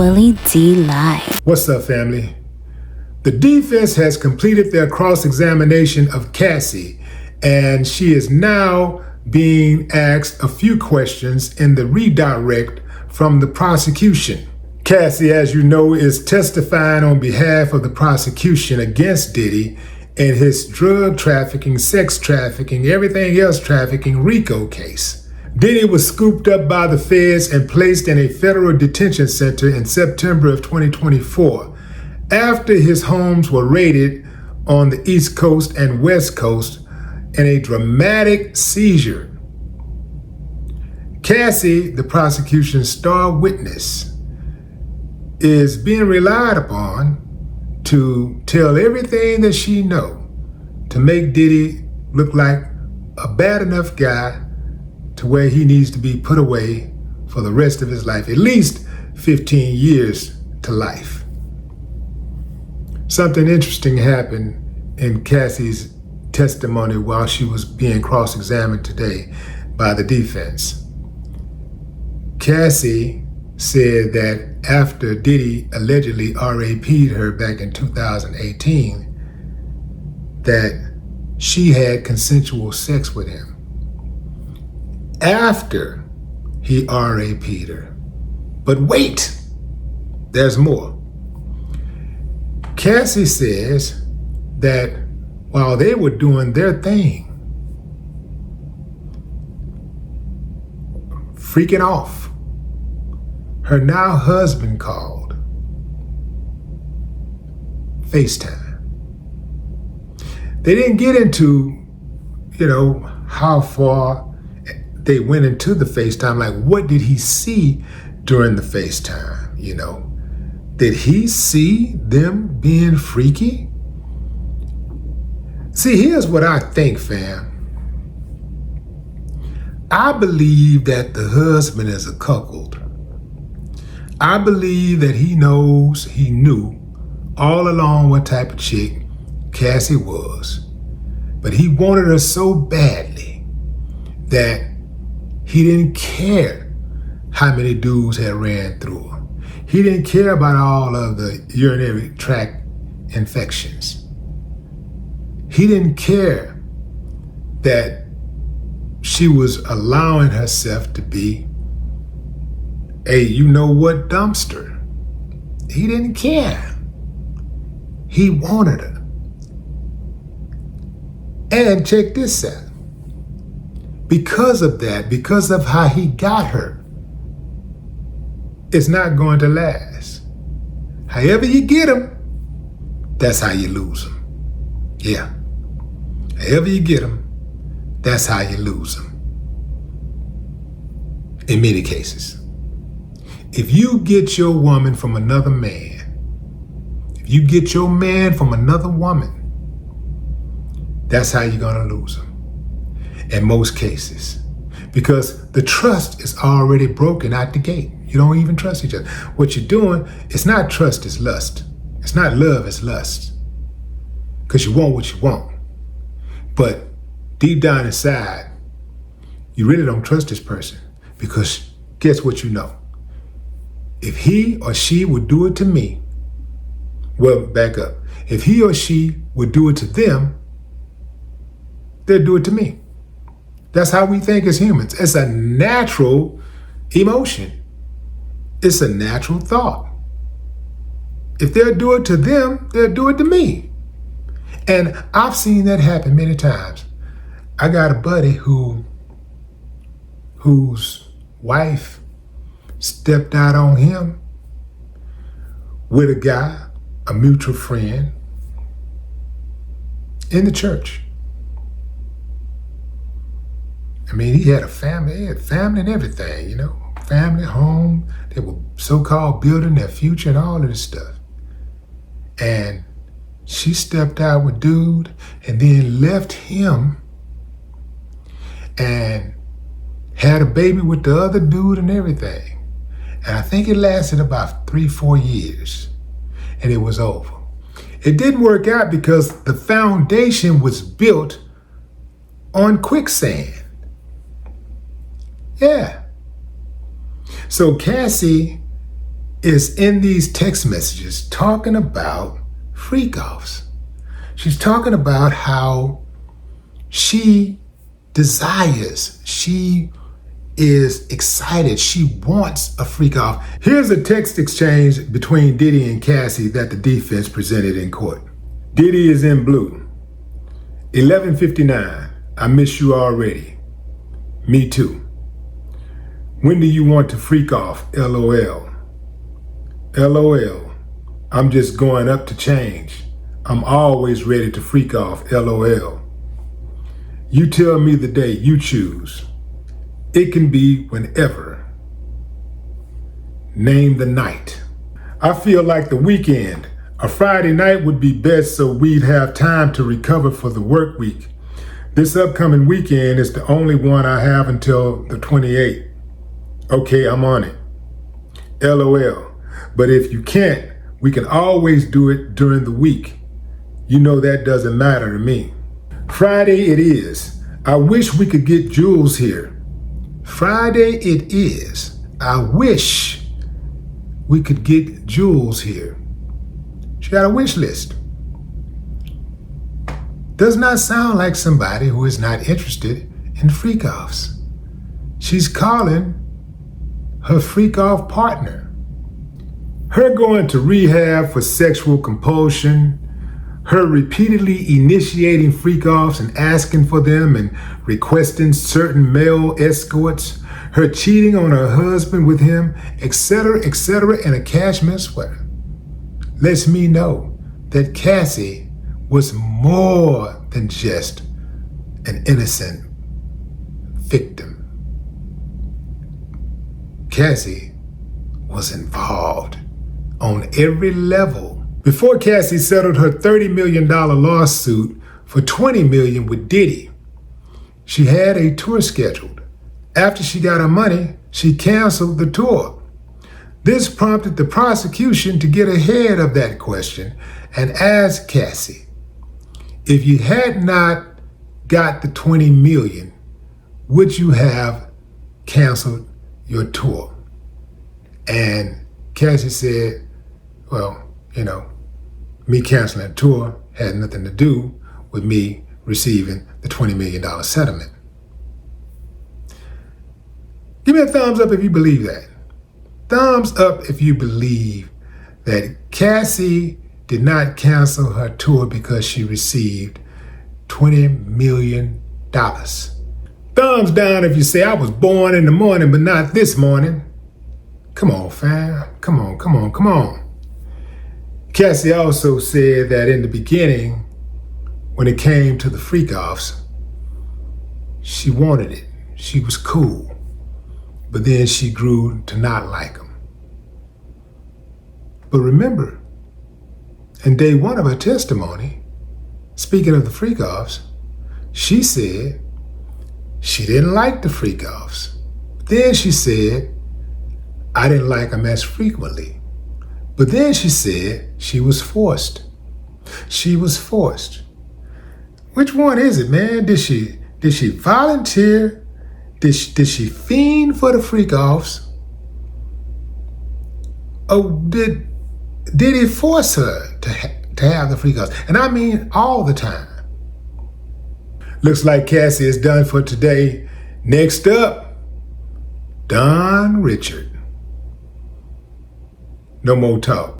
Willie D Live. What's up, family? The defense has completed their cross-examination of Cassie, and she is now being asked a few questions in the redirect from the prosecution. Cassie, as you know, is testifying on behalf of the prosecution against Diddy in his drug trafficking, sex trafficking, everything else trafficking RICO case. Diddy was scooped up by the feds and placed in a federal detention center in September of 2024 after his homes were raided on the East Coast and West Coast in a dramatic seizure. Cassie, the prosecution's star witness, is being relied upon to tell everything that she knows to make Diddy look like a bad enough guy to where he needs to be put away for the rest of his life, at least 15 years to life. Something interesting happened in Cassie's testimony while she was being cross-examined today by the defense. Cassie said that after Diddy allegedly RAP'd her back in 2018, that she had consensual sex with him after he RAP'd her. But wait, there's more. Cassie says that while they were doing their thing, freaking off, her now husband called. FaceTime. They didn't get into, how far they went into the FaceTime. Like, what did he see during the FaceTime? Did he see them being freaky? See, here's what I think, fam. I believe that the husband is a cuckold. I believe that he knew all along what type of chick Cassie was. But he wanted her so badly that he didn't care how many dudes had ran through her. He didn't care about all of the urinary tract infections. He didn't care that she was allowing herself to be a you-know-what dumpster. He didn't care. He wanted her. And check this out. Because of that, because of how he got her, it's not going to last. However you get him, that's how you lose him. Yeah. However you get him, that's how you lose him. In many cases. If you get your woman from another man, if you get your man from another woman, that's how you're going to lose him. In most cases. Because the trust is already broken out the gate. You don't even trust each other. What you're doing, it's not trust, it's lust. It's not love, it's lust. Because you want what you want. But deep down inside, you really don't trust this person. Because guess what you know? If he or she would do it to me, well, back up. If he or she would do it to them, they'll do it to me. That's how we think as humans. It's a natural emotion. It's a natural thought. If they'll do it to them, they'll do it to me. And I've seen that happen many times. I got a buddy whose wife stepped out on him with a guy, a mutual friend, in the church. I mean, he had family and everything, family, home. They were so-called building their future and all of this stuff. And she stepped out with dude and then left him and had a baby with the other dude and everything. And I think it lasted about 3-4 years and it was over. It didn't work out because the foundation was built on quicksand. Yeah. So Cassie is in these text messages talking about freak-offs. She's talking about how she desires, she is excited, she wants a freak-off. Here's a text exchange between Diddy and Cassie that the defense presented in court. Diddy is in blue. 11:59, I miss you already. Me too. When do you want to freak off? LOL. LOL. I'm just going up to change. I'm always ready to freak off. LOL. You tell me the day you choose. It can be whenever. Name the night. I feel like the weekend. A Friday night would be best so we'd have time to recover for the work week. This upcoming weekend is the only one I have until the 28th. Okay, I'm on it. LOL. But if you can't, we can always do it during the week. You know that doesn't matter to me. Friday it is. I wish we could get Jules here. Friday it is. I wish we could get Jules here. She got a wish list. Does not sound like somebody who is not interested in freak-offs. She's calling her freak-off partner. Her going to rehab for sexual compulsion, her repeatedly initiating freak-offs and asking for them and requesting certain male escorts, her cheating on her husband with him, etc., in a cashmere sweater, lets me know that Cassie was more than just an innocent victim. Cassie was involved on every level. Before Cassie settled her $30 million lawsuit for $20 million with Diddy, she had a tour scheduled. After she got her money, she canceled the tour. This prompted the prosecution to get ahead of that question and ask Cassie, if you had not got the $20 million, would you have canceled your tour? And Cassie said, well, me canceling a tour had nothing to do with me receiving the $20 million settlement. Give me a thumbs up if you believe that. Thumbs up if you believe that Cassie did not cancel her tour because she received $20 million. Thumbs down if you say I was born in the morning, but not this morning. Come on, fam. Come on. Cassie also said that in the beginning, when it came to the freak-offs, she wanted it. She was cool. But then she grew to not like them. But remember, in day one of her testimony, speaking of the freak-offs, she said she didn't like the freak-offs. Then she said, I didn't like them as frequently. But then she said she was forced. She was forced. Which one is it, man? Did she volunteer? Did she fiend for the freak-offs? Or did he force her to have the freak-offs? And I mean all the time. Looks like Cassie is done for today. Next up, Don Richard. No more talk.